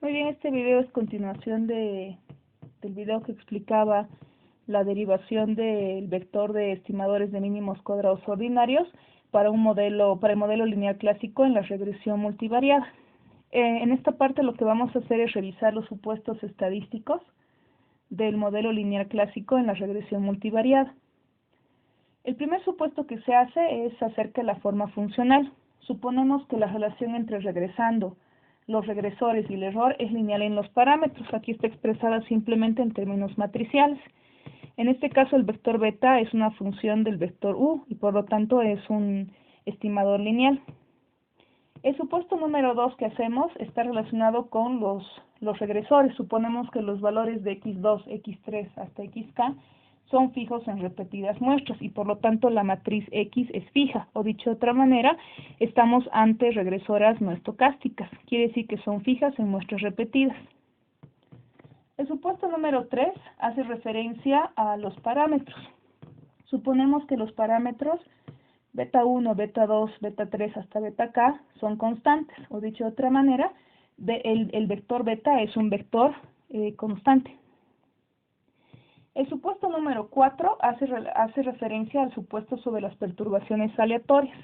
Muy bien, este video es continuación del video que explicaba la derivación del vector de estimadores de mínimos cuadrados ordinarios para el modelo lineal clásico en la regresión multivariada. En esta parte lo que vamos a hacer es revisar los supuestos estadísticos del modelo lineal clásico en la regresión multivariada. El primer supuesto que se hace es acerca de la forma funcional. Suponemos que la relación entre regresando, los regresores y el error es lineal en los parámetros. Aquí está expresada simplemente en términos matriciales. En este caso el vector beta es una función del vector u y por lo tanto es un estimador lineal. El supuesto número 2 que hacemos está relacionado con los regresores. Suponemos que los valores de x2, x3 hasta xk son fijos en repetidas muestras y por lo tanto la matriz X es fija, o dicho de otra manera, estamos ante regresoras no estocásticas, quiere decir que son fijas en muestras repetidas. El supuesto número 3 hace referencia a los parámetros. Suponemos que los parámetros beta 1, beta 2, beta 3 hasta beta k son constantes, o dicho de otra manera, el vector beta es un vector constante. El supuesto número 4 hace referencia al supuesto sobre las perturbaciones aleatorias.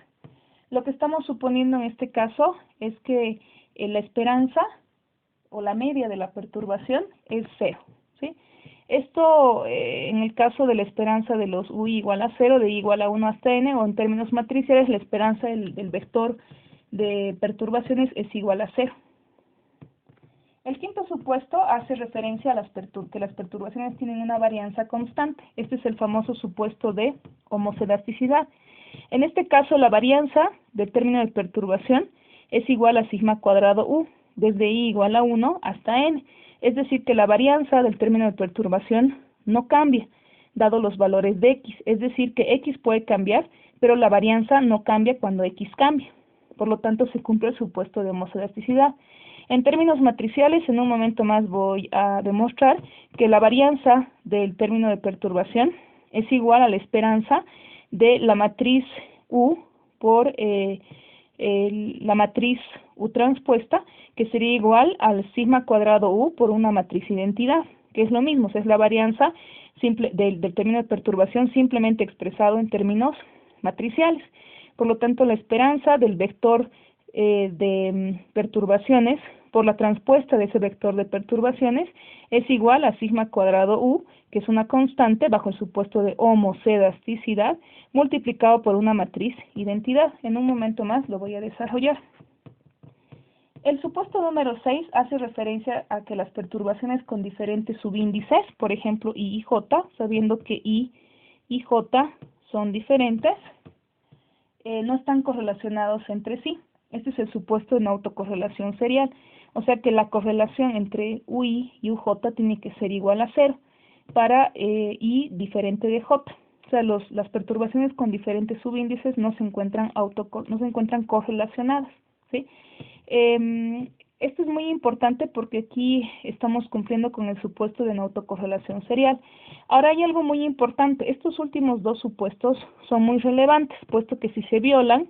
Lo que estamos suponiendo en este caso es que la esperanza o la media de la perturbación es 0, ¿sí? Esto en el caso de la esperanza de los UI igual a 0, de I igual a 1 hasta n, o en términos matriciales, la esperanza del vector de perturbaciones es igual a 0. El quinto supuesto hace referencia a que las perturbaciones tienen una varianza constante. Este es el famoso supuesto de homoscedaticidad. En este caso, la varianza del término de perturbación es igual a sigma cuadrado u, desde i igual a 1 hasta n. Es decir, que la varianza del término de perturbación no cambia, dado los valores de x. Es decir, que x puede cambiar, pero la varianza no cambia cuando x cambia. Por lo tanto, se cumple el supuesto de homoscedaticidad. En términos matriciales, en un momento más voy a demostrar que la varianza del término de perturbación es igual a la esperanza de la matriz U por la matriz U transpuesta, que sería igual al sigma cuadrado U por una matriz identidad, que es lo mismo, o sea, es la varianza del término de perturbación simplemente expresado en términos matriciales. Por lo tanto, la esperanza del vector de perturbaciones por la transpuesta de ese vector de perturbaciones es igual a sigma cuadrado u, que es una constante bajo el supuesto de homoscedaticidad, multiplicado por una matriz identidad. En un momento más lo voy a desarrollar. El supuesto número 6 hace referencia a que las perturbaciones con diferentes subíndices, por ejemplo I y J, sabiendo que I y J son diferentes, no están correlacionados entre sí. Este es el supuesto de una autocorrelación serial. O sea que la correlación entre UI y UJ tiene que ser igual a 0 para I diferente de J. O sea, las perturbaciones con diferentes subíndices no se encuentran correlacionadas, ¿sí? Esto es muy importante porque aquí estamos cumpliendo con el supuesto de una autocorrelación serial. Ahora hay algo muy importante. Estos últimos dos supuestos son muy relevantes, puesto que si se violan,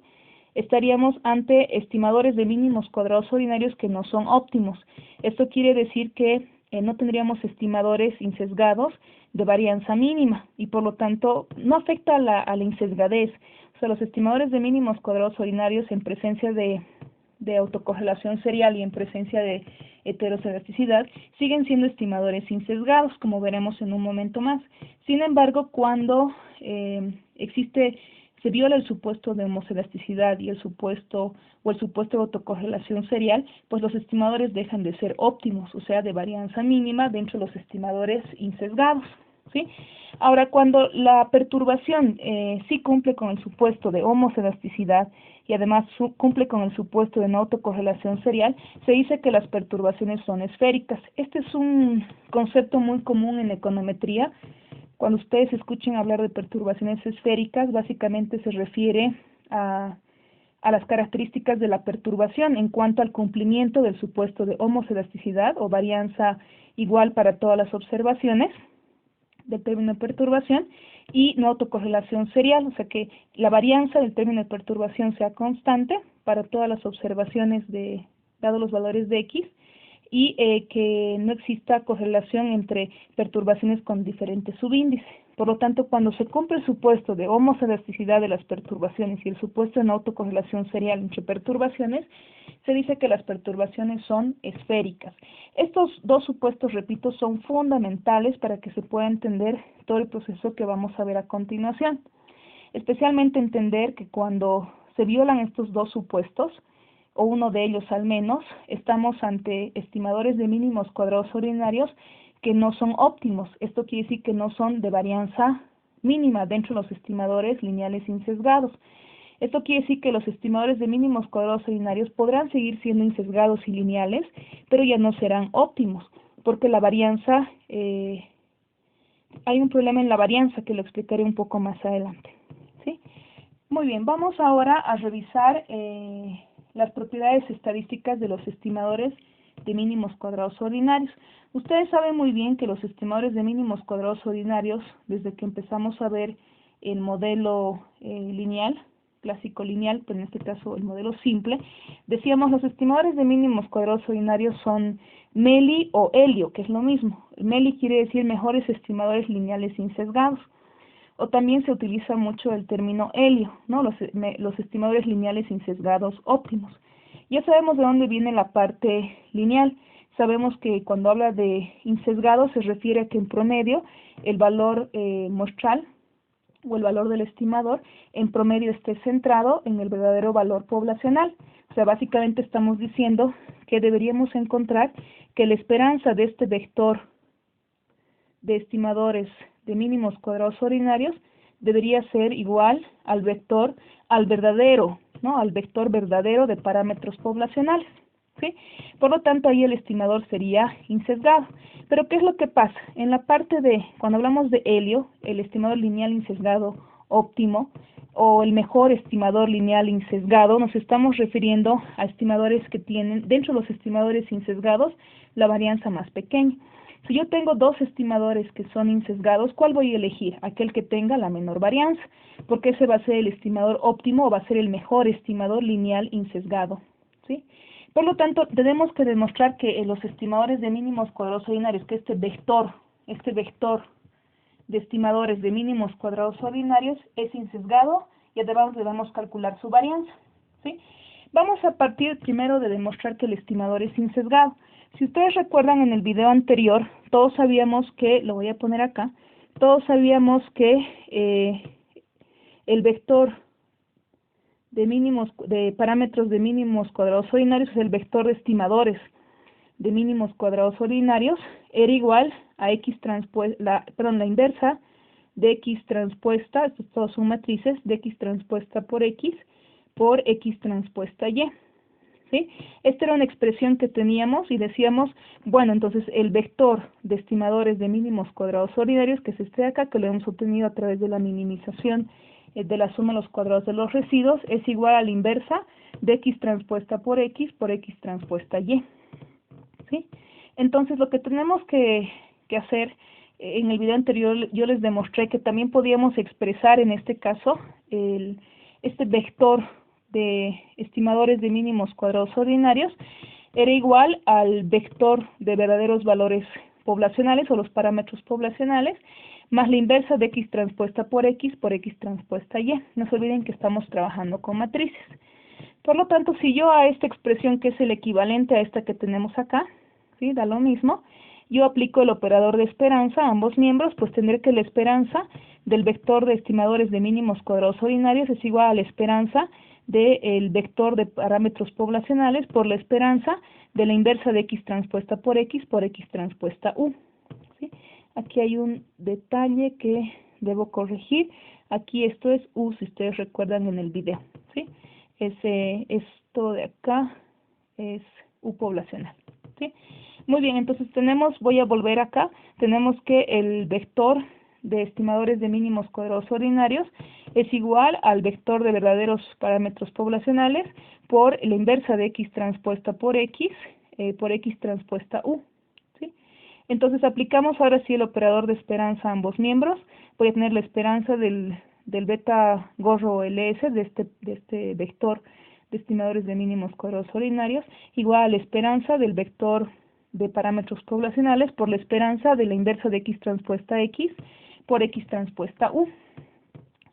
estaríamos ante estimadores de mínimos cuadrados ordinarios que no son óptimos. Esto quiere decir que no tendríamos estimadores insesgados de varianza mínima y por lo tanto no afecta a la insesgadez. O sea, los estimadores de mínimos cuadrados ordinarios en presencia de autocorrelación serial y en presencia de heteroscedaticidad siguen siendo estimadores insesgados, como veremos en un momento más. Sin embargo, cuando se viola el supuesto de homoscedaticidad y el supuesto de autocorrelación serial, pues los estimadores dejan de ser óptimos, o sea, de varianza mínima dentro de los estimadores insesgados, ¿sí? Ahora, cuando la perturbación sí cumple con el supuesto de homoscedaticidad y además cumple con el supuesto de no autocorrelación serial, se dice que las perturbaciones son esféricas. Este es un concepto muy común en econometría. Cuando ustedes escuchen hablar de perturbaciones esféricas, básicamente se refiere a las características de la perturbación en cuanto al cumplimiento del supuesto de homoscedaticidad o varianza igual para todas las observaciones del término de perturbación y no autocorrelación serial, o sea que la varianza del término de perturbación sea constante para todas las observaciones dados los valores de X y que no exista correlación entre perturbaciones con diferentes subíndices. Por lo tanto, cuando se cumple el supuesto de homocedasticidad de las perturbaciones y el supuesto de no autocorrelación serial entre perturbaciones, se dice que las perturbaciones son esféricas. Estos dos supuestos, repito, son fundamentales para que se pueda entender todo el proceso que vamos a ver a continuación. Especialmente entender que cuando se violan estos dos supuestos, o uno de ellos al menos, estamos ante estimadores de mínimos cuadrados ordinarios que no son óptimos. Esto quiere decir que no son de varianza mínima dentro de los estimadores lineales insesgados. Esto quiere decir que los estimadores de mínimos cuadrados ordinarios podrán seguir siendo insesgados y lineales, pero ya no serán óptimos, porque la varianza, hay un problema en la varianza que lo explicaré un poco más adelante, ¿sí? Muy bien, vamos ahora a revisar las propiedades estadísticas de los estimadores de mínimos cuadrados ordinarios. Ustedes saben muy bien que los estimadores de mínimos cuadrados ordinarios, desde que empezamos a ver el modelo lineal, clásico lineal, pero en este caso el modelo simple, decíamos los estimadores de mínimos cuadrados ordinarios son MELI o helio, que es lo mismo. MELI quiere decir mejores estimadores lineales insesgados. O también se utiliza mucho el término helio, ¿no? Los estimadores lineales insesgados óptimos. Ya sabemos de dónde viene la parte lineal. Sabemos que cuando habla de insesgado se refiere a que en promedio el valor muestral o el valor del estimador en promedio esté centrado en el verdadero valor poblacional. O sea, básicamente estamos diciendo que deberíamos encontrar que la esperanza de este vector de estimadores de mínimos cuadrados ordinarios debería ser igual al vector, al verdadero, ¿no? Al vector verdadero de parámetros poblacionales, ¿sí? Por lo tanto, ahí el estimador sería insesgado. Pero, ¿qué es lo que pasa? En la parte de, cuando hablamos de helio, el estimador lineal insesgado óptimo, o el mejor estimador lineal insesgado, nos estamos refiriendo a estimadores que tienen, dentro de los estimadores insesgados, la varianza más pequeña. Si yo tengo dos estimadores que son insesgados, ¿cuál voy a elegir? Aquel que tenga la menor varianza, porque ese va a ser el estimador óptimo o va a ser el mejor estimador lineal insesgado, ¿sí? Por lo tanto, tenemos que demostrar que los estimadores de mínimos cuadrados ordinarios, que este vector de estimadores de mínimos cuadrados ordinarios es insesgado y además debemos calcular su varianza, ¿sí? Vamos a partir primero de demostrar que el estimador es insesgado. Si ustedes recuerdan en el video anterior, todos sabíamos que, lo voy a poner acá, todos sabíamos que el vector de parámetros de mínimos cuadrados ordinarios es el vector de estimadores de mínimos cuadrados ordinarios, era igual a x transpuesta, la inversa de x transpuesta, estos todos son matrices, de x transpuesta por x transpuesta y. ¿Sí? Esta era una expresión que teníamos y decíamos, bueno, entonces el vector de estimadores de mínimos cuadrados ordinarios, que es este de acá, que lo hemos obtenido a través de la minimización de la suma de los cuadrados de los residuos, es igual a la inversa de x transpuesta por x transpuesta y. ¿Sí? Entonces, lo que tenemos que hacer, en el video anterior yo les demostré que también podíamos expresar en este caso este vector de estimadores de mínimos cuadrados ordinarios era igual al vector de verdaderos valores poblacionales o los parámetros poblacionales más la inversa de x transpuesta por x transpuesta y. No se olviden que estamos trabajando con matrices. Por lo tanto, si yo a esta expresión que es el equivalente a esta que tenemos acá, ¿sí? Da lo mismo, yo aplico el operador de esperanza a ambos miembros, pues tendré que la esperanza del vector de estimadores de mínimos cuadrados ordinarios es igual a la esperanza del vector de parámetros poblacionales por la esperanza de la inversa de x transpuesta por x transpuesta u. ¿Sí? Aquí hay un detalle que debo corregir. Aquí esto es u, si ustedes recuerdan en el video, ¿sí? Esto de acá es u poblacional, ¿sí? Muy bien, entonces voy a volver acá, tenemos que el vector de estimadores de mínimos cuadrados ordinarios es igual al vector de verdaderos parámetros poblacionales por la inversa de x transpuesta por x transpuesta u, ¿sí? Entonces aplicamos ahora sí el operador de esperanza a ambos miembros. Voy a tener la esperanza del beta gorro ls de este vector de estimadores de mínimos cuadrados ordinarios igual a la esperanza del vector de parámetros poblacionales por la esperanza de la inversa de X transpuesta X por X transpuesta U,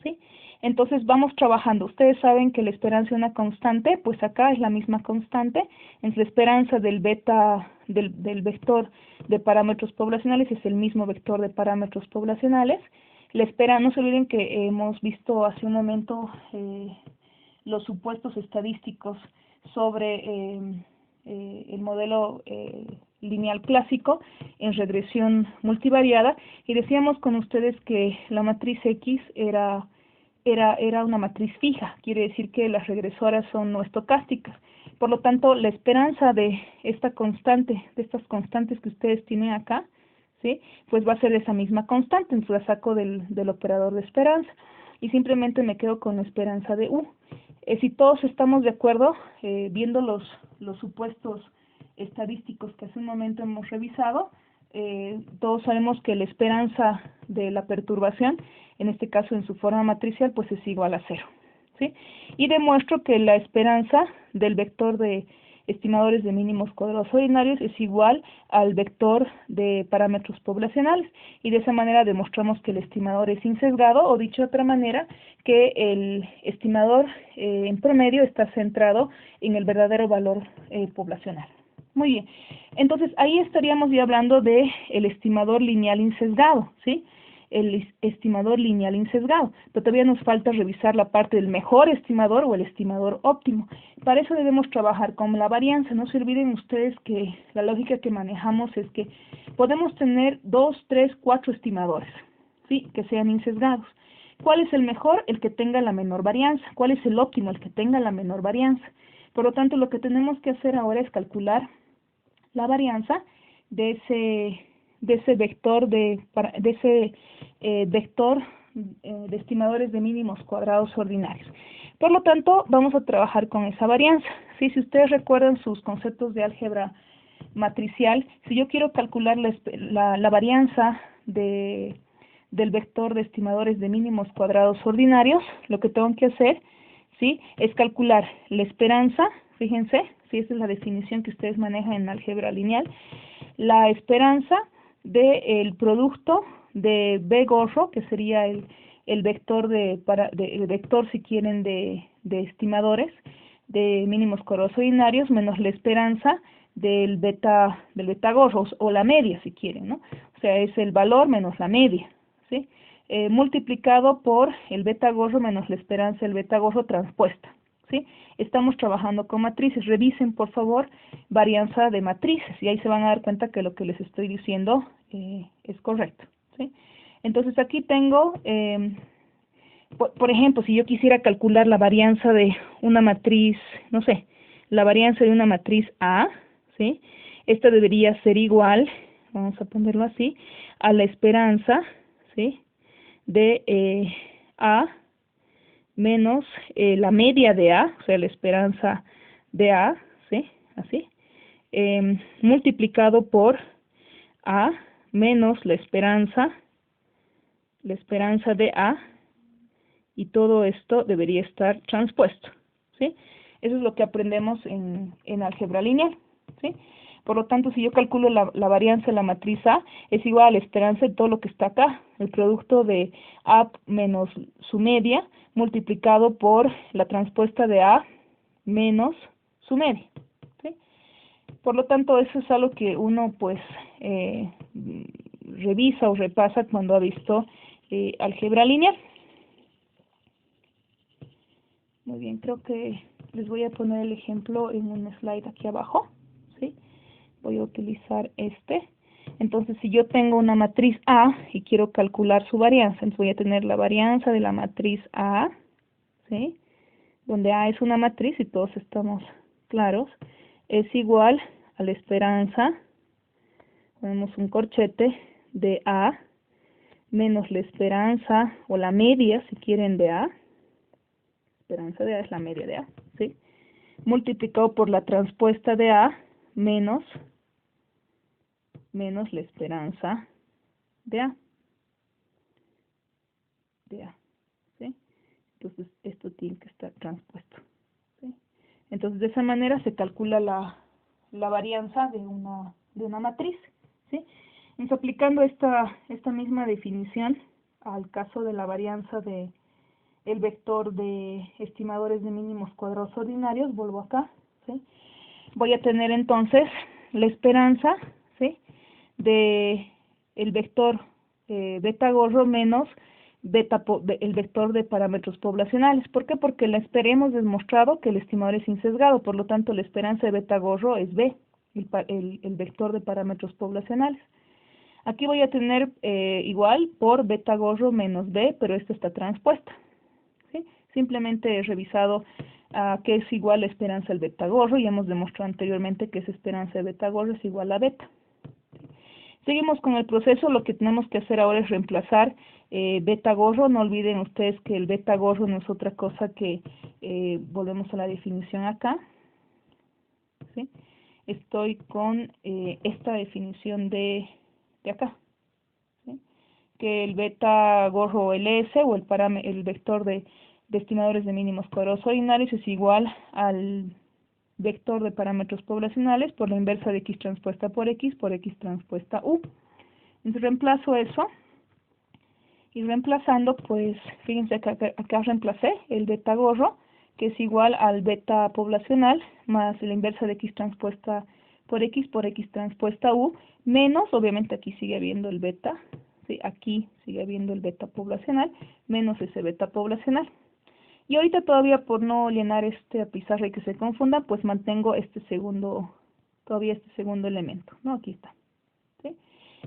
¿sí? Entonces vamos trabajando. Ustedes saben que la esperanza es una constante, pues acá es la misma constante. Entre la esperanza del beta, del vector de parámetros poblacionales es el mismo vector de parámetros poblacionales. No se olviden que hemos visto hace un momento los supuestos estadísticos sobre el modelo lineal clásico en regresión multivariada, y decíamos con ustedes que la matriz X era una matriz fija, quiere decir que las regresoras son no estocásticas. Por lo tanto, la esperanza de esta constante, de estas constantes que ustedes tienen acá, ¿sí? Pues va a ser esa misma constante, entonces la saco del operador de esperanza y simplemente me quedo con la esperanza de U. Si todos estamos de acuerdo, viendo los supuestos estadísticos que hace un momento hemos revisado, todos sabemos que la esperanza de la perturbación, en este caso en su forma matricial, pues es igual a 0, ¿sí? Y demuestro que la esperanza del vector de estimadores de mínimos cuadrados ordinarios es igual al vector de parámetros poblacionales, y de esa manera demostramos que el estimador es insesgado, o dicho de otra manera, que el estimador en promedio está centrado en el verdadero valor poblacional. Muy bien, entonces ahí estaríamos ya hablando de el estimador lineal insesgado, ¿sí? El estimador lineal insesgado, pero todavía nos falta revisar la parte del mejor estimador o el estimador óptimo. Para eso debemos trabajar con la varianza. No se olviden ustedes que la lógica que manejamos es que podemos tener 2, 3, 4 estimadores, ¿sí? Que sean insesgados. ¿Cuál es el mejor? El que tenga la menor varianza. ¿Cuál es el óptimo? El que tenga la menor varianza. Por lo tanto, lo que tenemos que hacer ahora es calcular la varianza de ese vector vector de estimadores de mínimos cuadrados ordinarios. Por lo tanto, vamos a trabajar con esa varianza. ¿Sí? Si ustedes recuerdan sus conceptos de álgebra matricial, si yo quiero calcular la varianza del vector de estimadores de mínimos cuadrados ordinarios, lo que tengo que hacer, ¿sí?, es calcular la esperanza, fíjense, si esa es la definición que ustedes manejan en álgebra lineal, la esperanza del producto de B gorro, que sería el vector el vector, si quieren, de estimadores de mínimos cuadrados ordinarios, menos la esperanza del beta gorro, o la media, si quieren, ¿no? O sea, es el valor menos la media, ¿sí? Multiplicado por el beta gorro menos la esperanza del beta gorro transpuesta, ¿sí? Estamos trabajando con matrices. Revisen, por favor, varianza de matrices, y ahí se van a dar cuenta que lo que les estoy diciendo es correcto, ¿sí? Entonces aquí tengo, por ejemplo, si yo quisiera calcular la varianza de una matriz, no sé, la varianza de una matriz A, ¿sí? Esta debería ser igual, vamos a ponerlo así, a la esperanza, ¿sí?, de A menos la media de A, o sea, la esperanza de A, ¿sí?, así, multiplicado por A menos la esperanza de A, y todo esto debería estar transpuesto, ¿sí? Eso es lo que aprendemos en álgebra lineal, ¿sí? Por lo tanto, si yo calculo la varianza de la matriz A, es igual a la esperanza de todo lo que está acá, el producto de A menos su media, multiplicado por la transpuesta de A menos su media, ¿sí? Por lo tanto, eso es algo que uno, pues, revisa o repasa cuando ha visto álgebra lineal. Muy bien, creo que les voy a poner el ejemplo en un slide aquí abajo, ¿sí? Voy a utilizar este. Entonces, si yo tengo una matriz A y quiero calcular su varianza, entonces voy a tener la varianza de la matriz A, ¿sí?, donde A es una matriz y todos estamos claros, es igual a la esperanza, ponemos un corchete, de A menos la esperanza o la media, si quieren, de A. Esperanza de A es la media de A, ¿sí?, multiplicado por la transpuesta de A menos la esperanza de A, ¿sí? Entonces, esto tiene que estar transpuesto, ¿sí? Entonces, de esa manera se calcula la la varianza de una matriz, ¿sí? Entonces, aplicando esta misma definición al caso de la varianza de el vector de estimadores de mínimos cuadrados ordinarios, vuelvo acá, ¿sí? Voy a tener entonces la esperanza, ¿sí?, de el vector beta gorro menos el vector de parámetros poblacionales. ¿Por qué? Porque hemos demostrado que el estimador es insesgado, por lo tanto la esperanza de beta gorro es B, el vector de parámetros poblacionales. Aquí voy a tener igual por beta gorro menos B, pero esta está transpuesta, ¿sí? Simplemente he revisado que es igual a esperanza del beta gorro y hemos demostrado anteriormente que esa esperanza de beta gorro es igual a beta. Seguimos con el proceso. Lo que tenemos que hacer ahora es reemplazar beta gorro. No olviden ustedes que el beta gorro no es otra cosa que, volvemos a la definición acá, ¿sí? Estoy con esta definición de acá, ¿sí?, que el beta gorro LS o el vector de estimadores de mínimos cuadrados ordinarios es igual al vector de parámetros poblacionales por la inversa de x transpuesta por x transpuesta u. Entonces reemplazo eso, y reemplazando, pues fíjense que acá reemplacé el beta gorro, que es igual al beta poblacional más la inversa de x transpuesta por x transpuesta u, menos, obviamente aquí sigue habiendo el beta, ¿sí?, aquí sigue habiendo el beta poblacional, menos ese beta poblacional. Y ahorita todavía, por no llenar esta pizarra y que se confunda, pues mantengo todavía este segundo elemento, ¿no? Aquí está, ¿sí?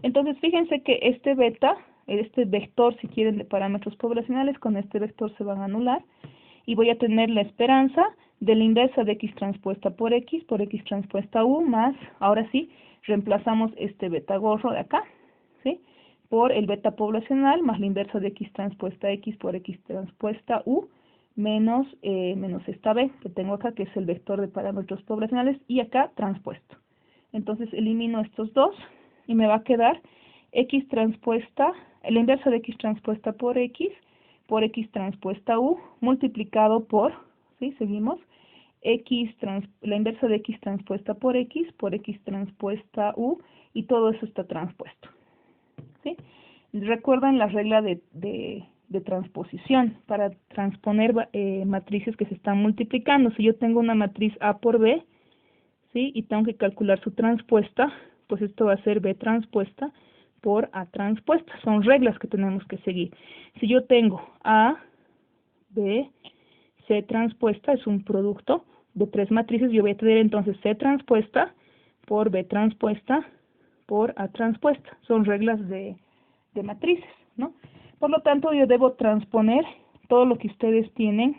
Entonces fíjense que este vector, si quieren, de parámetros poblacionales, con este vector se van a anular, y voy a tener la esperanza de la inversa de x transpuesta por x transpuesta u, más, ahora sí, reemplazamos este beta gorro de acá, ¿sí?, por el beta poblacional más la inversa de x transpuesta x por x transpuesta u, menos esta b que tengo acá, que es el vector de parámetros poblacionales, y acá transpuesto. Entonces elimino estos dos y me va a quedar x transpuesta, la inversa de x transpuesta por x transpuesta u, multiplicado por, ¿sí?, seguimos, la inversa de x transpuesta por x transpuesta u, y todo eso está transpuesto, ¿sí? Recuerdan la regla de transposición para transponer matrices que se están multiplicando. Si yo tengo una matriz A por B, ¿sí?, y tengo que calcular su transpuesta, pues esto va a ser B transpuesta por A transpuesta. Son reglas que tenemos que seguir. Si yo tengo A, B, C transpuesta, es un producto de tres matrices, yo voy a tener entonces C transpuesta por B transpuesta por A transpuesta. Son reglas de matrices, ¿no? Por lo tanto, yo debo transponer todo lo que ustedes tienen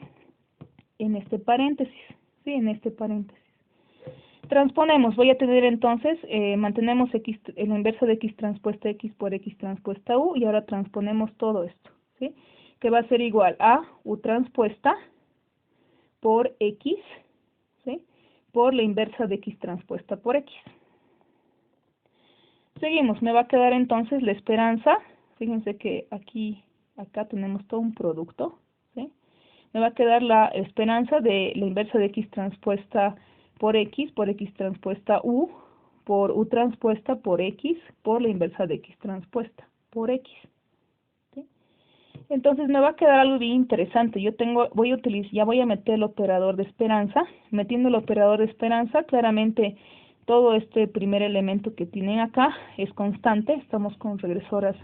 en este paréntesis, ¿sí?, en este paréntesis. Transponemos, voy a tener entonces, mantenemos la inversa de x transpuesta x por x transpuesta u, y ahora transponemos todo esto, ¿sí?, que va a ser igual a u transpuesta por x, ¿sí?, por la inversa de x transpuesta por x. Seguimos, me va a quedar entonces la esperanza, fíjense que acá tenemos todo un producto, ¿sí? Me va a quedar la esperanza de la inversa de x transpuesta por x transpuesta u, por u transpuesta por x, por la inversa de x transpuesta por x, ¿sí? Entonces me va a quedar algo bien interesante. Ya voy a meter el operador de esperanza. Metiendo el operador de esperanza, claramente todo este primer elemento que tienen acá es constante. Estamos con regresoras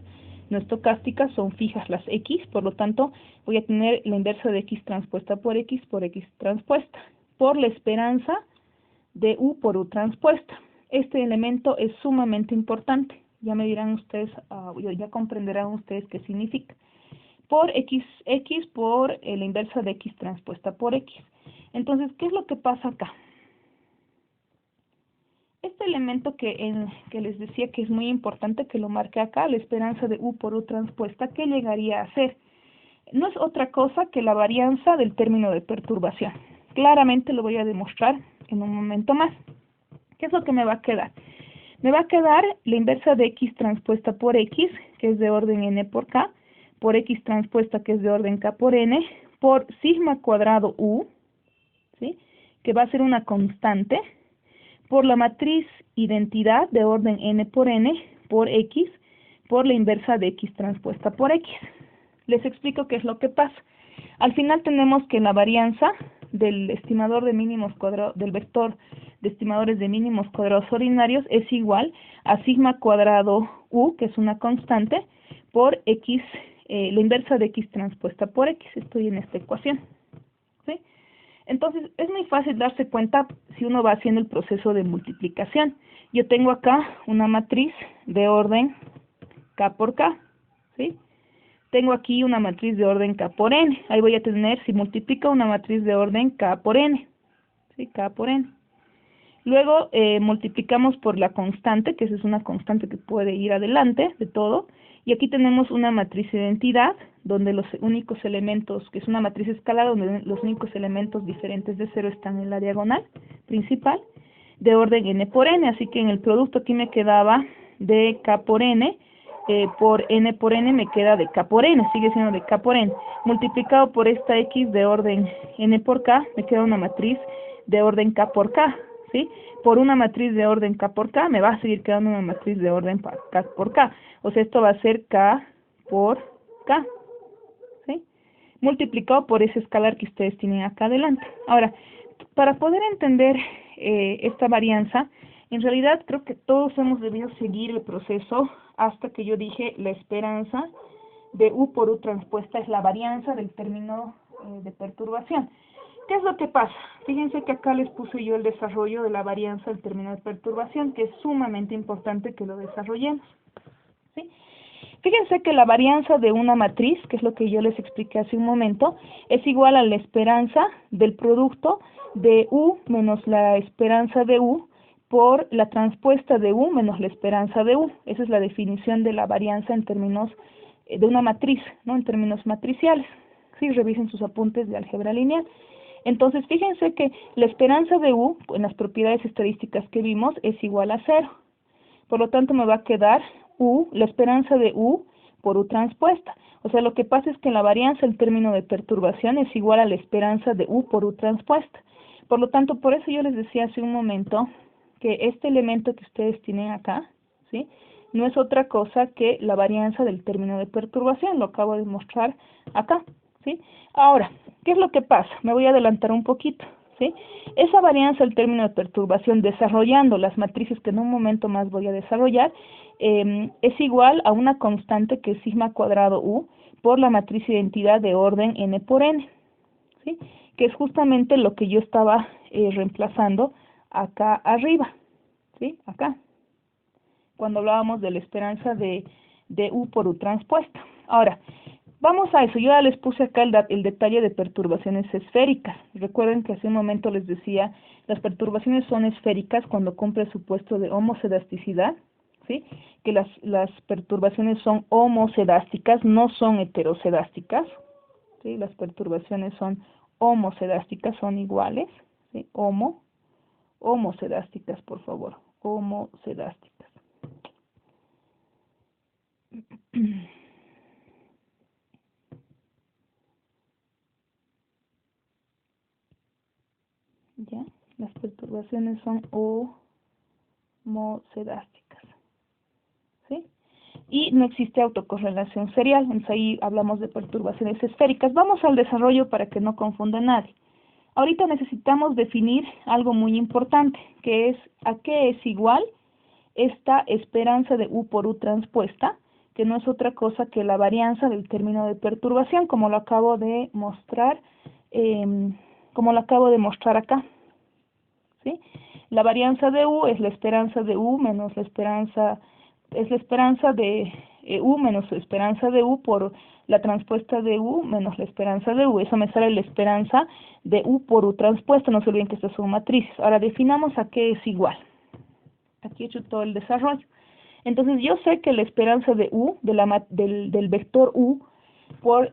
no estocásticas, son fijas las x, por lo tanto voy a tener la inversa de x transpuesta por x transpuesta, por la esperanza de u por u transpuesta. Este elemento es sumamente importante. Ya me dirán ustedes, ya comprenderán ustedes qué significa. Por x por la inversa de x transpuesta por x. Entonces, ¿qué es lo que pasa acá? Este elemento que les decía que es muy importante que lo marque acá, la esperanza de u por u transpuesta, ¿qué llegaría a ser? No es otra cosa que la varianza del término de perturbación. Claramente lo voy a demostrar en un momento más. ¿Qué es lo que me va a quedar? Me va a quedar la inversa de x transpuesta por x, que es de orden n por k, por x transpuesta, que es de orden k por n, por sigma cuadrado u, ¿sí?, que va a ser una constante, por la matriz identidad de orden n por n por x por la inversa de x transpuesta por x. Les explico qué es lo que pasa. Al final tenemos que la varianza del estimador de mínimos cuadrados, del vector de estimadores de mínimos cuadrados ordinarios es igual a sigma cuadrado u, que es una constante, por x, la inversa de x transpuesta por x. Estoy en esta ecuación, ¿sí? Entonces, es muy fácil darse cuenta si uno va haciendo el proceso de multiplicación. Yo tengo acá una matriz de orden K por K, ¿sí? Tengo aquí una matriz de orden K por N. Ahí voy a tener, si multiplico, una matriz de orden K por N, ¿sí? K por N. Luego multiplicamos por la constante, que esa es una constante que puede ir adelante de todo. Y aquí tenemos una matriz de identidad, donde los únicos elementos, que es una matriz escalar, donde los únicos elementos diferentes de 0 están en la diagonal principal, de orden n por n. Así que en el producto aquí me quedaba de k por n por n me queda de k por n, sigue siendo de k por n. Multiplicado por esta x de orden n por k, me queda una matriz de orden k por k, ¿sí? Por una matriz de orden k por k, me va a seguir quedando una matriz de orden k por k. O sea, esto va a ser k por k, ¿sí? Multiplicado por ese escalar que ustedes tienen acá adelante. Ahora, para poder entender esta varianza, en realidad creo que todos hemos debido seguir el proceso hasta que yo dije la esperanza de u por u transpuesta es la varianza del término de perturbación. ¿Qué es lo que pasa? Fíjense que acá les puse yo el desarrollo de la varianza del término de perturbación, que es sumamente importante que lo desarrollemos, ¿sí? Fíjense que la varianza de una matriz, que es lo que yo les expliqué hace un momento, es igual a la esperanza del producto de u menos la esperanza de u por la transpuesta de u menos la esperanza de u. Esa es la definición de la varianza en términos de una matriz, ¿no? En términos matriciales. Sí, revisen sus apuntes de álgebra lineal. Entonces, fíjense que la esperanza de u, en las propiedades estadísticas que vimos, es igual a 0. Por lo tanto, me va a quedar u, la esperanza de u por u transpuesta. O sea, lo que pasa es que la varianza en término de perturbación es igual a la esperanza de u por u transpuesta. Por lo tanto, por eso yo les decía hace un momento que este elemento que ustedes tienen acá, ¿sí?, no es otra cosa que la varianza del término de perturbación. Lo acabo de mostrar acá, ¿sí? Ahora, ¿qué es lo que pasa? Me voy a adelantar un poquito, ¿sí? Esa varianza del término de perturbación, desarrollando las matrices que en un momento más voy a desarrollar, es igual a una constante que es sigma cuadrado u por la matriz identidad de orden n por n, ¿sí?, que es justamente lo que yo estaba reemplazando acá arriba, ¿sí?, acá, cuando hablábamos de la esperanza de u por u transpuesta. Ahora, vamos a eso. Yo ya les puse acá el detalle de perturbaciones esféricas. Recuerden que hace un momento les decía, las perturbaciones son esféricas cuando cumple el supuesto de homocedasticidad, ¿sí?, que las perturbaciones son homocedásticas, no son heterocedásticas, ¿sí? Las perturbaciones son homocedásticas, son iguales, ¿sí? Homocedásticas, por favor, homocedásticas. ¿Ya? Las perturbaciones son homocedásticas, ¿sí? Y no existe autocorrelación serial, entonces ahí hablamos de perturbaciones esféricas. Vamos al desarrollo para que no confunda a nadie. Ahorita necesitamos definir algo muy importante, que es a qué es igual esta esperanza de u por u transpuesta, que no es otra cosa que la varianza del término de perturbación, como lo acabo de mostrar, acá, ¿sí? La varianza de u es la esperanza de u menos la esperanza, es la esperanza de u menos la esperanza de u por la transpuesta de u menos la esperanza de u. Eso me sale la esperanza de u por u transpuesta. No se olviden que estas son matrices. Ahora definamos a qué es igual. Aquí he hecho todo el desarrollo. Entonces yo sé que la esperanza de u, del vector u, por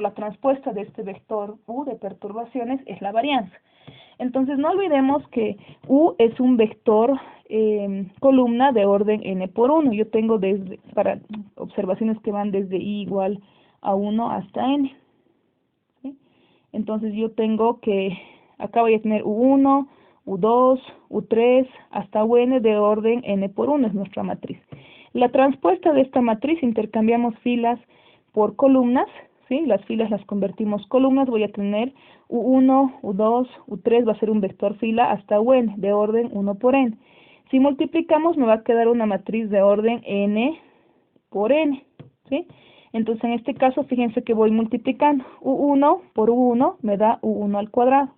la transpuesta de este vector u de perturbaciones es la varianza. Entonces no olvidemos que u es un vector columna de orden n por 1. Yo tengo para observaciones que van desde i igual a 1 hasta n, ¿sí? Entonces yo tengo que, acá voy a tener u1, U2, U3, hasta UN de orden n por 1 es nuestra matriz. La transpuesta de esta matriz intercambiamos filas por columnas, ¿sí? Las filas las convertimos columnas, voy a tener U1, U2, U3, va a ser un vector fila hasta UN de orden 1 por n. Si multiplicamos me va a quedar una matriz de orden n por n, ¿sí? Entonces en este caso fíjense que voy multiplicando. U1 por U1 me da U1 al cuadrado.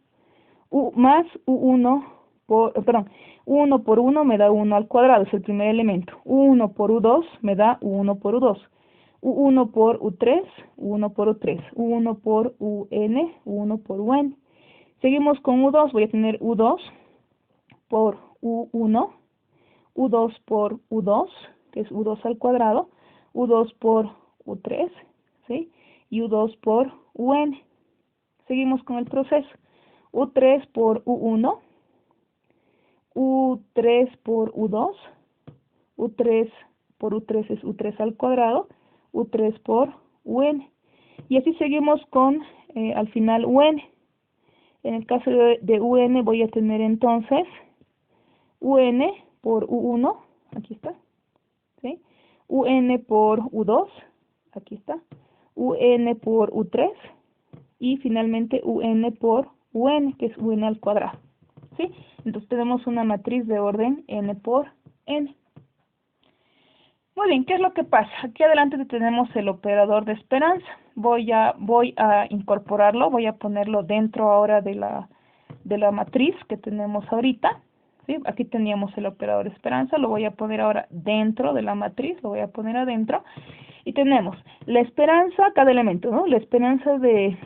Más U1 por, U1 por 1 me da 1 al cuadrado, es el primer elemento. U1 por U2 me da U1 por U2. U1 por U3, U1 por U3. U1 por UN, U1 por UN. Seguimos con U2, voy a tener U2 por U1, U2 por U2, que es U2 al cuadrado, U2 por U3, ¿sí? Y U2 por UN. Seguimos con el proceso. U3 por U1, U3 por U2, U3 por U3 es U3 al cuadrado, U3 por UN. Y así seguimos con, al final, UN. En el caso de UN voy a tener entonces UN por U1, aquí está, ¿sí? UN por U2, aquí está, UN por U3 y finalmente UN por UN, que es UN al cuadrado, ¿sí? Entonces tenemos una matriz de orden n por n. Muy bien, ¿qué es lo que pasa? Aquí adelante tenemos el operador de esperanza. Voy a incorporarlo, voy a ponerlo dentro ahora de la matriz que tenemos ahorita, ¿sí? Aquí teníamos el operador de esperanza, lo voy a poner ahora dentro de la matriz, lo voy a poner adentro. Y tenemos la esperanza, cada elemento, ¿no? La esperanza de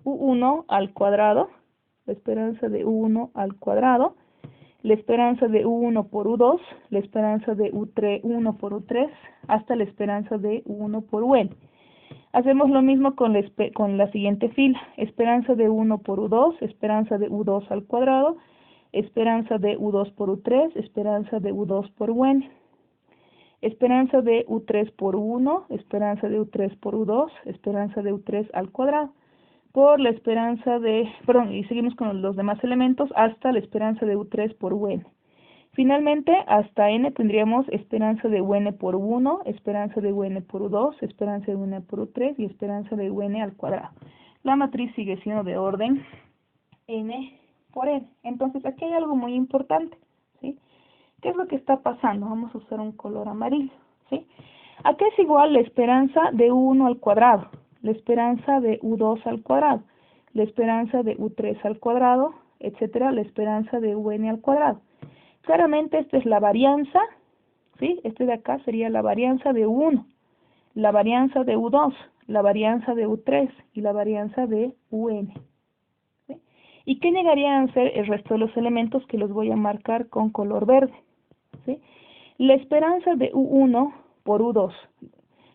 U1 al cuadrado, la esperanza de U1 al cuadrado, la esperanza de U1 por U2, la esperanza de U1 por U3, hasta la esperanza de U1 por UN. Hacemos lo mismo con la siguiente fila, esperanza de U1 por U2, esperanza de U2 al cuadrado, esperanza de U2 por U3, esperanza de U2 por UN. Esperanza de U3 por U1, esperanza de U3 por U2, esperanza de U3 al cuadrado, por la esperanza de, y seguimos con los demás elementos hasta la esperanza de U3 por UN. Finalmente, hasta n tendríamos esperanza de UN por U1, esperanza de UN por U2, esperanza de UN por U3 y esperanza de UN al cuadrado. La matriz sigue siendo de orden n por n. Entonces, aquí hay algo muy importante, ¿sí? ¿Qué es lo que está pasando? Vamos a usar un color amarillo, ¿sí? Aquí es igual la esperanza de U1 al cuadrado, la esperanza de U2 al cuadrado, la esperanza de U3 al cuadrado, etcétera, la esperanza de UN al cuadrado. Claramente esta es la varianza, ¿sí? Este de acá sería la varianza de U1, la varianza de U2, la varianza de U3 y la varianza de UN. ¿Sí? ¿Y qué llegarían a ser el resto de los elementos que los voy a marcar con color verde? ¿Sí? La esperanza de U1 por U2,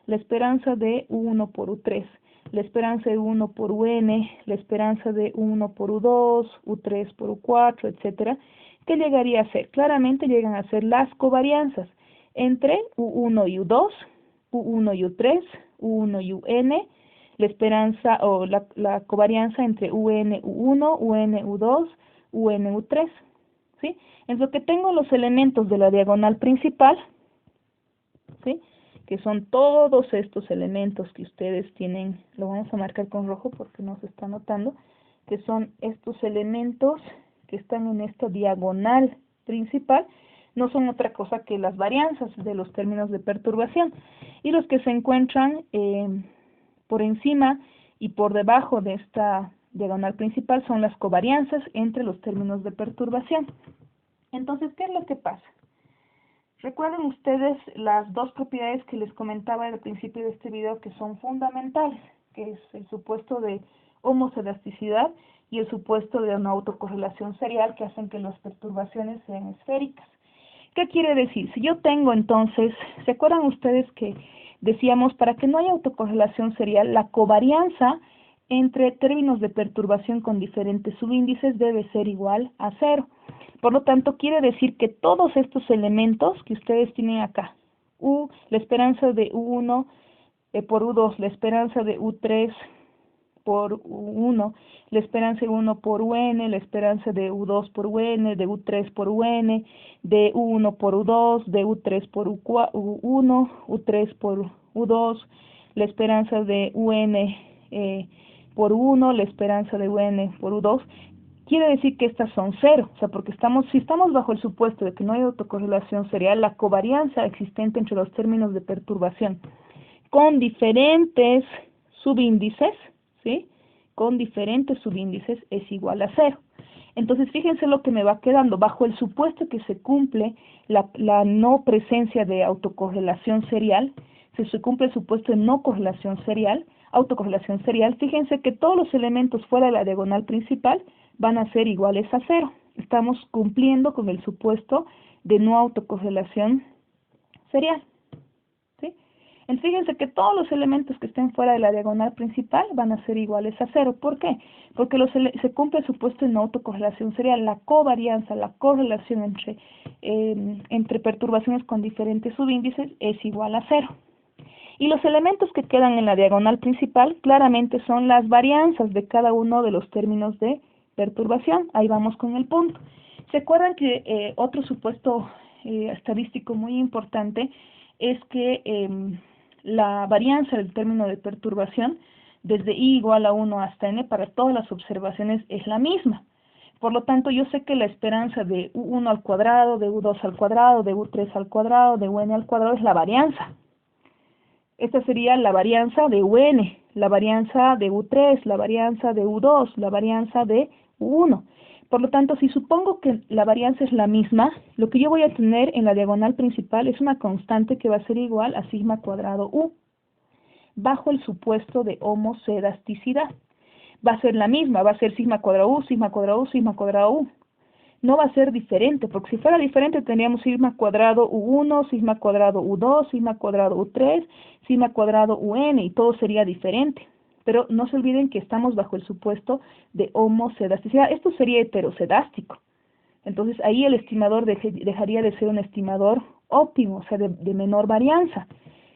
la esperanza de U1 por U3, la esperanza de U1 por UN, la esperanza de U1 por U2, U3 por U4, etcétera, ¿qué llegaría a ser? Claramente llegan a ser las covarianzas entre U1 y U2, U1 y U3, U1 y UN, la esperanza o la covarianza entre UN, U1, UN, U2, UN, U3, ¿sí? En lo que tengo los elementos de la diagonal principal, ¿sí? Que son todos estos elementos que ustedes tienen, lo vamos a marcar con rojo porque no se está notando, que son estos elementos que están en esta diagonal principal, no son otra cosa que las varianzas de los términos de perturbación. Y los que se encuentran por encima y por debajo de esta diagonal principal son las covarianzas entre los términos de perturbación. Entonces, ¿qué es lo que pasa? Recuerden ustedes las dos propiedades que les comentaba al principio de este video que son fundamentales, que es el supuesto de homoscedasticidad y el supuesto de una autocorrelación serial que hacen que las perturbaciones sean esféricas. ¿Qué quiere decir? Si yo tengo entonces, ¿se acuerdan ustedes que decíamos para que no haya autocorrelación serial, la covarianza entre términos de perturbación con diferentes subíndices debe ser igual a 0? Por lo tanto, quiere decir que todos estos elementos que ustedes tienen acá, la esperanza de U1 por U2, la esperanza de U3 por U1, la esperanza de U1 por UN, la esperanza de U2 por UN, de U3 por UN, de U1 por U2, de U3 por U1, U3 por U2, la esperanza de UN por U1, la esperanza de UN por U2. Quiere decir que estas son cero, o sea, porque si estamos bajo el supuesto de que no hay autocorrelación serial, la covarianza existente entre los términos de perturbación con diferentes subíndices, ¿sí? Con diferentes subíndices es igual a cero. Entonces, fíjense lo que me va quedando. Bajo el supuesto que se cumple la no presencia de autocorrelación serial, si se cumple el supuesto de no correlación serial, autocorrelación serial, fíjense que todos los elementos fuera de la diagonal principal van a ser iguales a cero. Estamos cumpliendo con el supuesto de no autocorrelación serial. ¿Sí? Entonces, fíjense que todos los elementos que estén fuera de la diagonal principal van a ser iguales a cero. ¿Por qué? Porque se cumple el supuesto de no autocorrelación serial, la covarianza, la correlación entre perturbaciones con diferentes subíndices es igual a cero. Y los elementos que quedan en la diagonal principal claramente son las varianzas de cada uno de los términos de perturbación. Ahí vamos con el punto. ¿Se acuerdan que otro supuesto estadístico muy importante es que la varianza del término de perturbación desde i igual a 1 hasta n para todas las observaciones es la misma? Por lo tanto, yo sé que la esperanza de u1 al cuadrado, de u2 al cuadrado, de u3 al cuadrado, de un al cuadrado es la varianza. Esta sería la varianza de UN, la varianza de U3, la varianza de U2, la varianza de U1. Por lo tanto, si supongo que la varianza es la misma, lo que yo voy a tener en la diagonal principal es una constante que va a ser igual a sigma cuadrado U, bajo el supuesto de homocedasticidad. Va a ser la misma, va a ser sigma cuadrado U, sigma cuadrado U, sigma cuadrado U. No va a ser diferente, porque si fuera diferente tendríamos sigma cuadrado U1, sigma cuadrado U2, sigma cuadrado U3, sigma cuadrado UN, y todo sería diferente. Pero no se olviden que estamos bajo el supuesto de homocedasticidad. Esto sería heterocedástico. Entonces ahí el estimador dejaría de ser un estimador óptimo, o sea, de menor varianza.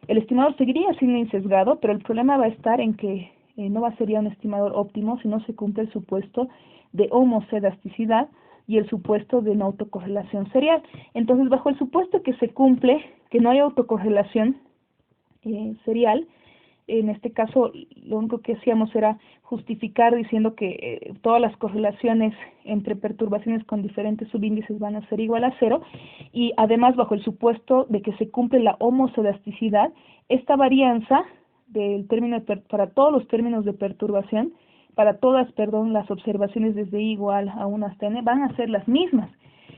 El estimador seguiría siendo insesgado, pero el problema va a estar en que no va a ser ya un estimador óptimo si no se cumple el supuesto de homocedasticidad y el supuesto de no autocorrelación serial. Entonces, bajo el supuesto que se cumple, que no hay autocorrelación serial, en este caso lo único que hacíamos era justificar diciendo que todas las correlaciones entre perturbaciones con diferentes subíndices van a ser igual a cero, y además bajo el supuesto de que se cumple la homocedasticidad, esta varianza del término para todos los términos de perturbación, para todas, las observaciones desde i igual a 1 hasta n van a ser las mismas.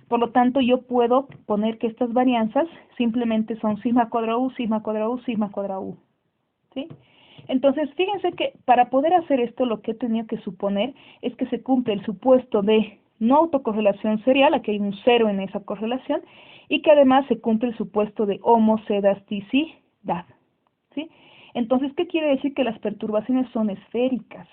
Por lo tanto, yo puedo poner que estas varianzas simplemente son sigma cuadrado u, sigma cuadrado u, sigma cuadrado u. ¿Sí? Entonces, fíjense que para poder hacer esto, lo que he tenido que suponer es que se cumple el supuesto de no autocorrelación serial, aquí hay un cero en esa correlación, y que además se cumple el supuesto de homocedasticidad. ¿Sí? Entonces, ¿qué quiere decir? Que las perturbaciones son esféricas.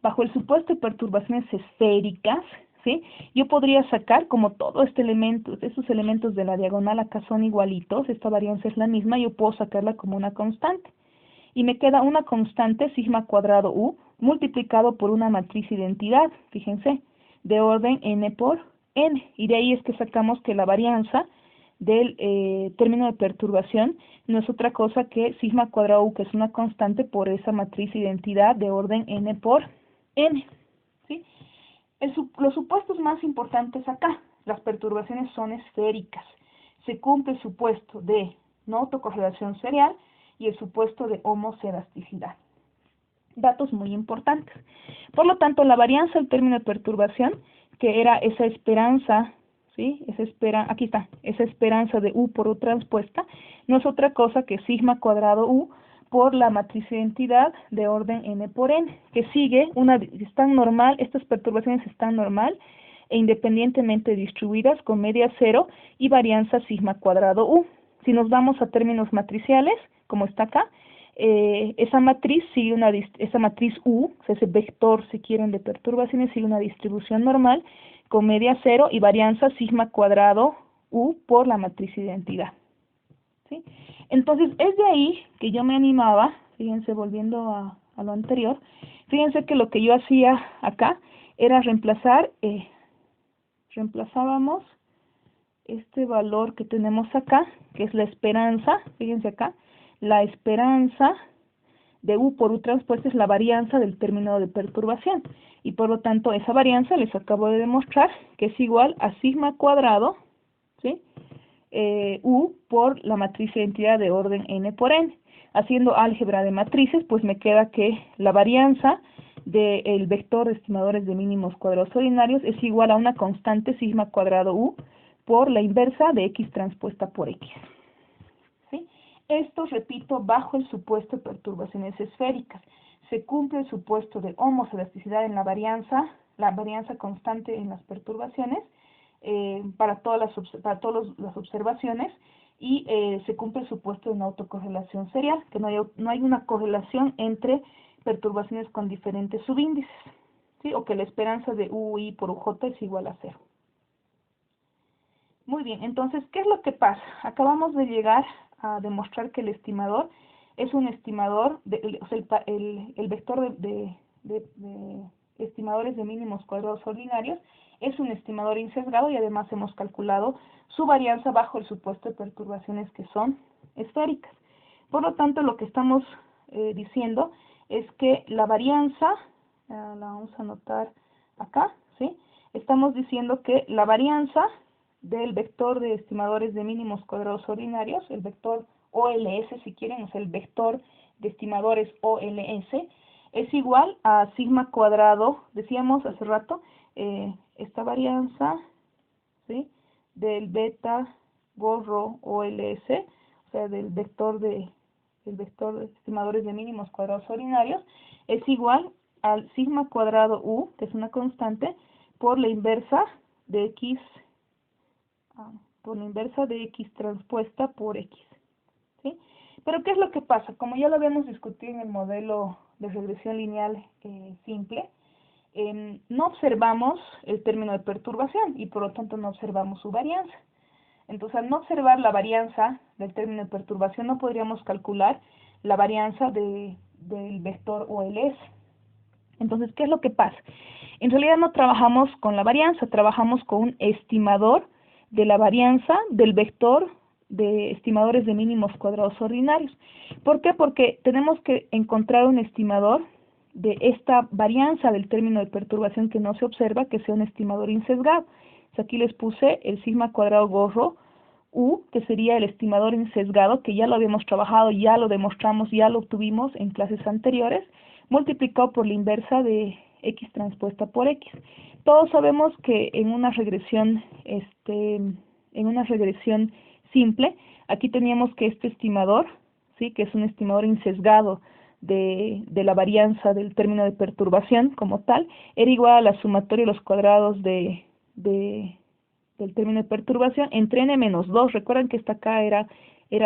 Bajo el supuesto de perturbaciones esféricas, ¿sí? Yo podría sacar como todo estos elementos de la diagonal acá son igualitos, esta varianza es la misma, yo puedo sacarla como una constante. Y me queda una constante, sigma cuadrado u, multiplicado por una matriz identidad, fíjense, de orden n por n. Y de ahí es que sacamos que la varianza del término de perturbación no es otra cosa que sigma cuadrado u, que es una constante, por esa matriz identidad de orden n por n. ¿Sí? Los supuestos más importantes acá, las perturbaciones son esféricas. Se cumple el supuesto de no autocorrelación serial y el supuesto de homocedasticidad. Datos muy importantes. Por lo tanto, la varianza del término de perturbación, que era esa esperanza, ¿sí? Aquí está, esa esperanza de U por U transpuesta, no es otra cosa que sigma cuadrado U por la matriz de identidad de orden n por n, que sigue están normal, estas perturbaciones están normal e independientemente distribuidas con media cero y varianza sigma cuadrado U. Si nos vamos a términos matriciales, como está acá, esa matriz sigue esa matriz U, ese vector, si quieren, de perturbaciones, sigue una distribución normal con media cero y varianza sigma cuadrado U por la matriz de identidad. ¿Sí? Entonces, es de ahí que yo me animaba, fíjense, volviendo a a lo anterior, fíjense que lo que yo hacía acá era reemplazábamos este valor que tenemos acá, que es la esperanza, fíjense acá, la esperanza de U por U transpuesta es la varianza del término de perturbación, y por lo tanto esa varianza les acabo de demostrar que es igual a sigma cuadrado, ¿sí? U por la matriz de identidad de orden n por n. Haciendo álgebra de matrices, pues me queda que la varianza del vector de estimadores de mínimos cuadrados ordinarios es igual a una constante sigma cuadrado U por la inversa de x transpuesta por x. ¿Sí? Esto, repito, bajo el supuesto de perturbaciones esféricas. Se cumple el supuesto de homoscedasticidad en la varianza constante en las perturbaciones, para todas las observaciones, y se cumple el supuesto de una autocorrelación serial, que no hay una correlación entre perturbaciones con diferentes subíndices, ¿sí? O que la esperanza de UI por UJ es igual a 0. Muy bien, entonces, ¿qué es lo que pasa? Acabamos de llegar a demostrar que el estimador es un estimador, el vector de estimadores de mínimos cuadrados ordinarios es un estimador insesgado, y además hemos calculado su varianza bajo el supuesto de perturbaciones que son esféricas. Por lo tanto, lo que estamos diciendo es que la varianza, la vamos a anotar acá, ¿sí? Estamos diciendo que la varianza del vector de estimadores de mínimos cuadrados ordinarios, el vector OLS si quieren, o sea, el vector de estimadores OLS, es igual a sigma cuadrado, decíamos hace rato, esta varianza, ¿sí?, del beta gorro OLS, o sea, del vector de estimadores de mínimos cuadrados ordinarios, es igual al sigma cuadrado U, que es una constante, por la inversa de x transpuesta por x, ¿sí? Pero ¿qué es lo que pasa? Como ya lo habíamos discutido en el modelo de regresión lineal simple, no observamos el término de perturbación y por lo tanto no observamos su varianza. Entonces, al no observar la varianza del término de perturbación, no podríamos calcular la varianza del vector OLS. Entonces, ¿qué es lo que pasa? En realidad no trabajamos con la varianza, trabajamos con un estimador de la varianza del vector de estimadores de mínimos cuadrados ordinarios. ¿Por qué? Porque tenemos que encontrar un estimador de esta varianza del término de perturbación que no se observa, que sea un estimador insesgado. Entonces, aquí les puse el sigma cuadrado gorro U, que sería el estimador insesgado, que ya lo habíamos trabajado, ya lo demostramos, ya lo obtuvimos en clases anteriores, multiplicado por la inversa de x transpuesta por x. Todos sabemos que en una regresión simple, aquí teníamos que este estimador, ¿sí?, que es un estimador insesgado de la varianza del término de perturbación como tal, era igual a la sumatoria de los cuadrados del término de perturbación entre n menos 2. Recuerden que esta acá era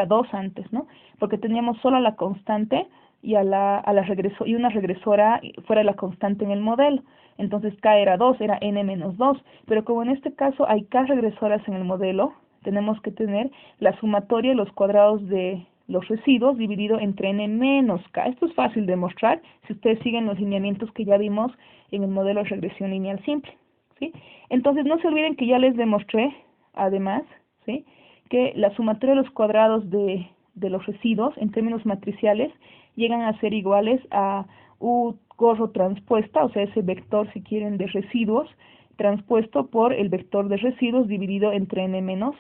2 antes, ¿no? Porque teníamos solo la constante y y una regresora fuera de la constante en el modelo. Entonces k era 2, era n menos 2. Pero como en este caso hay k regresoras en el modelo, tenemos que tener la sumatoria de los cuadrados de los residuos dividido entre n menos k. Esto es fácil de demostrar si ustedes siguen los lineamientos que ya vimos en el modelo de regresión lineal simple, ¿sí? Entonces no se olviden que ya les demostré, además, ¿sí?, que la sumatoria de los cuadrados de los residuos en términos matriciales llegan a ser iguales a U gorro transpuesta, o sea, ese vector, si quieren, de residuos, transpuesto por el vector de residuos dividido entre n menos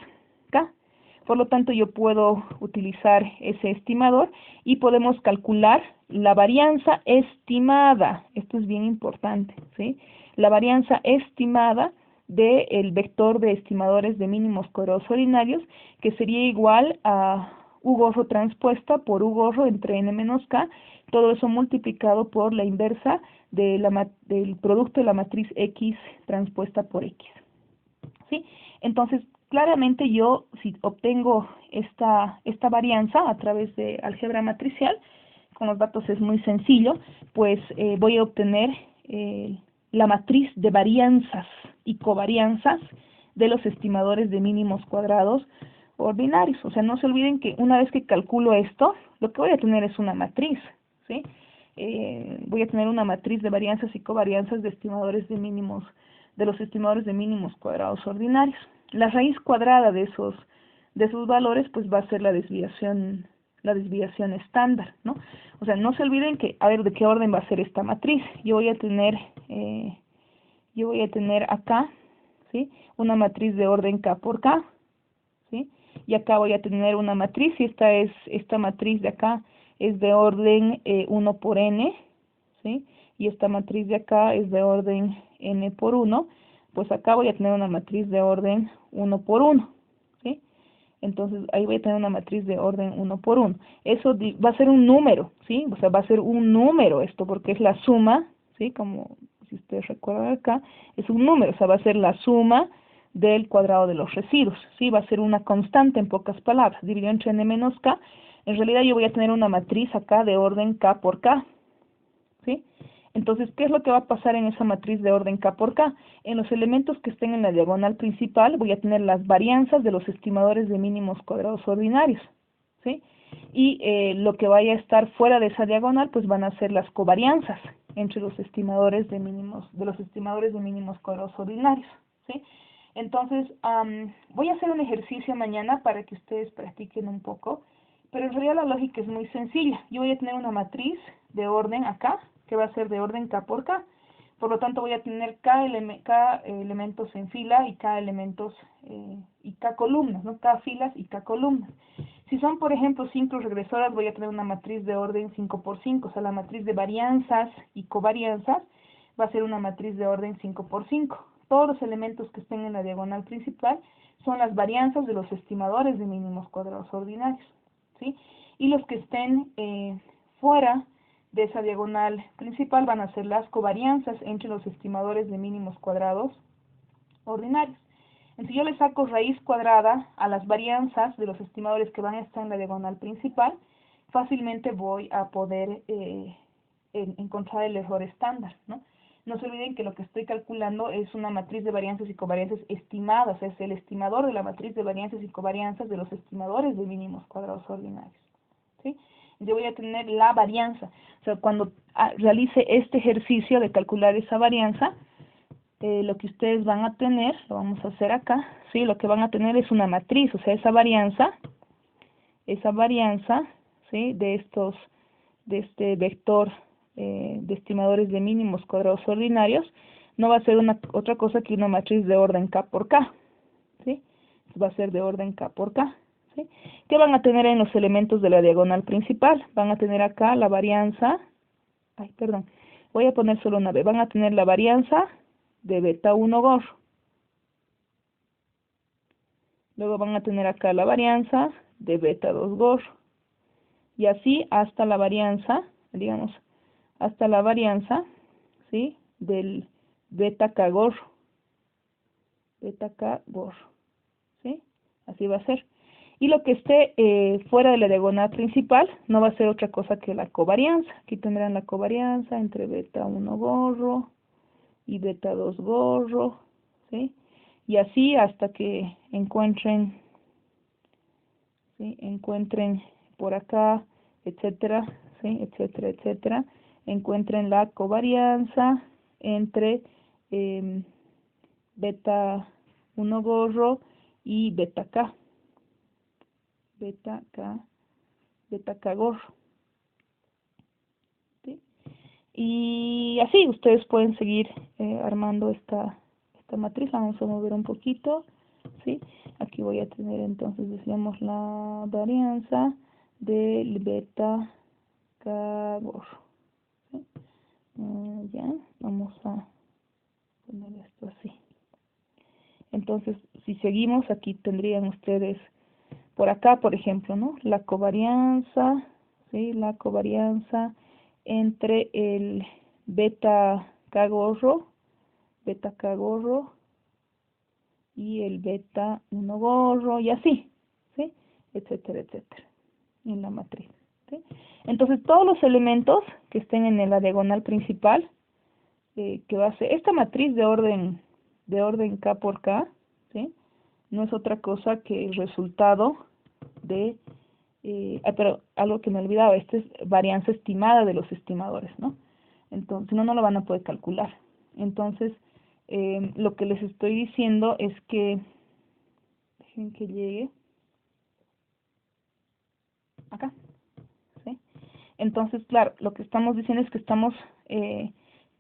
k. Por lo tanto, yo puedo utilizar ese estimador y podemos calcular la varianza estimada. Esto es bien importante, ¿sí? La varianza estimada del vector de estimadores de mínimos cuadrados ordinarios, que sería igual a U gorro transpuesta por U gorro entre n menos k, todo eso multiplicado por la inversa del producto de la matriz X transpuesta por X, ¿sí? Entonces, claramente yo, si obtengo esta varianza a través de álgebra matricial, con los datos es muy sencillo, pues voy a obtener la matriz de varianzas y covarianzas de los estimadores de mínimos cuadrados ordinarios. O sea, no se olviden que una vez que calculo esto, lo que voy a tener es una matriz, ¿sí? voy a tener una matriz de varianzas y covarianzas de estimadores de mínimos, de los estimadores de mínimos cuadrados ordinarios. La raíz cuadrada de esos valores pues va a ser la desviación estándar, ¿no? O sea, no se olviden que, a ver, ¿de qué orden va a ser esta matriz? Yo voy a tener acá, ¿sí? Una matriz de orden K por K, ¿sí? Y acá voy a tener una matriz, y esta matriz de acá es de orden 1 por n, ¿sí? Y esta matriz de acá es de orden n por 1, pues acá voy a tener una matriz de orden 1 por 1, ¿sí? Entonces ahí voy a tener una matriz de orden 1 por 1. Eso va a ser un número, ¿sí? O sea, va a ser un número esto, porque es la suma, ¿sí? Como si ustedes recuerdan acá, es un número, o sea, va a ser la suma del cuadrado de los residuos, ¿sí? Va a ser una constante en pocas palabras, dividido entre n menos k. En realidad yo voy a tener una matriz acá de orden k por k, ¿sí? Entonces, ¿qué es lo que va a pasar en esa matriz de orden K por K? En los elementos que estén en la diagonal principal voy a tener las varianzas de los estimadores de mínimos cuadrados ordinarios, ¿sí? Y lo que vaya a estar fuera de esa diagonal, pues van a ser las covarianzas entre los estimadores de mínimos cuadrados ordinarios, ¿sí? Entonces, voy a hacer un ejercicio mañana para que ustedes practiquen un poco, pero en realidad la lógica es muy sencilla. Yo voy a tener una matriz de orden acá, que va a ser de orden K por K. Por lo tanto, voy a tener K elementos en fila y K elementos y K columnas, ¿no? K filas y K columnas. Si son, por ejemplo, ciclos regresoras, voy a tener una matriz de orden 5 por 5, o sea, la matriz de varianzas y covarianzas va a ser una matriz de orden 5 por 5. Todos los elementos que estén en la diagonal principal son las varianzas de los estimadores de mínimos cuadrados ordinarios, ¿sí? Y los que estén fuera de esa diagonal principal van a ser las covarianzas entre los estimadores de mínimos cuadrados ordinarios. Entonces yo le saco raíz cuadrada a las varianzas de los estimadores que van a estar en la diagonal principal, fácilmente voy a poder encontrar el error estándar, ¿no? No se olviden que lo que estoy calculando es una matriz de varianzas y covarianzas estimadas, es el estimador de la matriz de varianzas y covarianzas de los estimadores de mínimos cuadrados ordinarios, ¿sí? Yo voy a tener la varianza. O sea, cuando realice este ejercicio de calcular esa varianza, lo que ustedes van a tener, lo vamos a hacer acá, ¿sí? Lo que van a tener es una matriz, o sea, esa varianza, ¿sí? De este vector de estimadores de mínimos cuadrados ordinarios, no va a ser otra cosa que una matriz de orden K por K, ¿sí? Va a ser de orden K por K, ¿sí? ¿Qué van a tener en los elementos de la diagonal principal? Van a tener acá la varianza, voy a poner solo una vez, van a tener la varianza de beta 1 gorro. Luego van a tener acá la varianza de beta 2 gorro. Y así hasta la varianza, digamos, ¿sí? Del beta K gorro. Beta K gorro, ¿sí? Así va a ser. Y lo que esté fuera de la diagonal principal no va a ser otra cosa que la covarianza. Aquí tendrán la covarianza entre beta 1 gorro y beta 2 gorro, ¿sí? Y así hasta que encuentren, ¿sí? Encuentren por acá, etcétera, ¿sí? Etcétera, etcétera. Encuentren la covarianza entre beta 1 gorro y beta K. Beta K gorro. ¿Sí? Y así ustedes pueden seguir armando esta matriz. Vamos a mover un poquito, ¿sí? Aquí voy a tener entonces, decíamos, la varianza del beta K gorro, ¿sí? Ya, vamos a poner esto así. Entonces, si seguimos, aquí tendrían ustedes por acá, por ejemplo, ¿no? La covarianza, ¿sí? La covarianza entre el beta K gorro y el beta 1 gorro, y así, ¿sí? Etcétera, etcétera, en la matriz, ¿sí? Entonces, todos los elementos que estén en la diagonal principal, que va a ser esta matriz de orden K por K, ¿sí? No es otra cosa que el resultado de pero algo que me olvidaba, esta es varianza estimada de los estimadores, ¿no? Entonces, si no, no lo van a poder calcular. Entonces, lo que les estoy diciendo es que, dejen que llegue acá, ¿sí? Entonces, claro, lo que estamos diciendo es que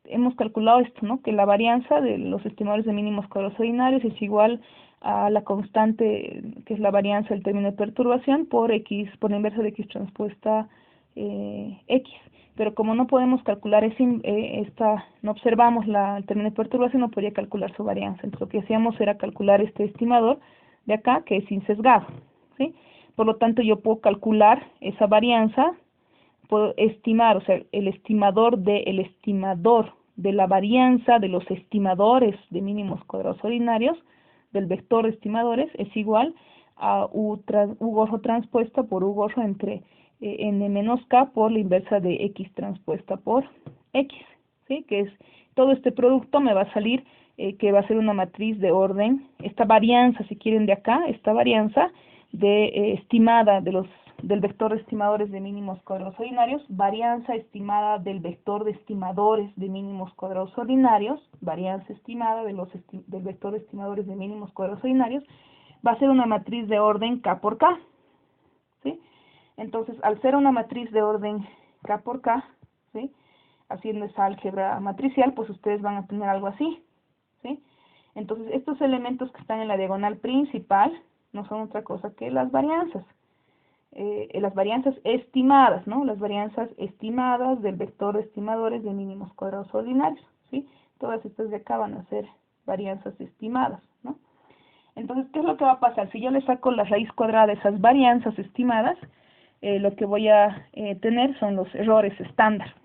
hemos calculado esto, ¿no? Que la varianza de los estimadores de mínimos cuadrados ordinarios es igual a la constante, que es la varianza del término de perturbación, por x, por la inversa de x transpuesta x. Pero como no podemos calcular no observamos el término de perturbación, no podía calcular su varianza. Entonces, lo que hacíamos era calcular este estimador de acá, que es insesgado, ¿sí? Por lo tanto, yo puedo calcular esa varianza, puedo estimar, o sea, el estimador de la varianza de los estimadores de mínimos cuadrados ordinarios del vector de estimadores es igual a U gorro transpuesta por U gorro entre n menos k por la inversa de x transpuesta por x, ¿sí? Que es todo este producto me va a salir que va a ser una matriz de orden, esta varianza, si quieren, de acá, esta varianza estimada del vector de estimadores de mínimos cuadrados ordinarios, varianza estimada del vector de estimadores de mínimos cuadrados ordinarios, varianza estimada del vector de estimadores de mínimos cuadrados ordinarios, va a ser una matriz de orden K por K, ¿sí? Entonces, al ser una matriz de orden K por K, ¿sí? Haciendo esa álgebra matricial, pues ustedes van a tener algo así, ¿sí? Entonces, estos elementos que están en la diagonal principal no son otra cosa que las varianzas estimadas, ¿no? Las varianzas estimadas del vector de estimadores de mínimos cuadrados ordinarios, ¿sí? Todas estas de acá van a ser varianzas estimadas, ¿no? Entonces, ¿qué es lo que va a pasar? Si yo le saco la raíz cuadrada de esas varianzas estimadas, lo que voy a tener son los errores estándar,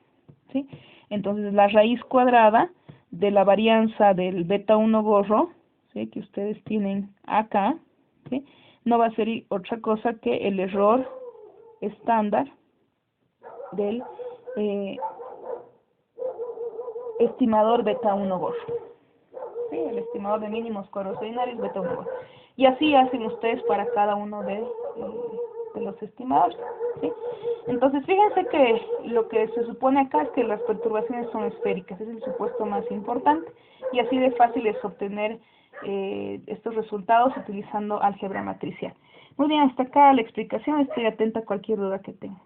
¿sí? Entonces, la raíz cuadrada de la varianza del beta 1 gorro, ¿sí? Que ustedes tienen acá, ¿sí? No va a ser otra cosa que el error estándar del estimador beta 1 gorro, ¿sí? El estimador de mínimos cuadrados ordinarios beta 1 gorro. Y así hacen ustedes para cada uno de los estimadores, ¿sí? Entonces, fíjense que lo que se supone acá es que las perturbaciones son esféricas, es el supuesto más importante, y así de fácil es obtener estos resultados utilizando álgebra matricial. Muy bien, hasta acá la explicación, estoy atenta a cualquier duda que tengan.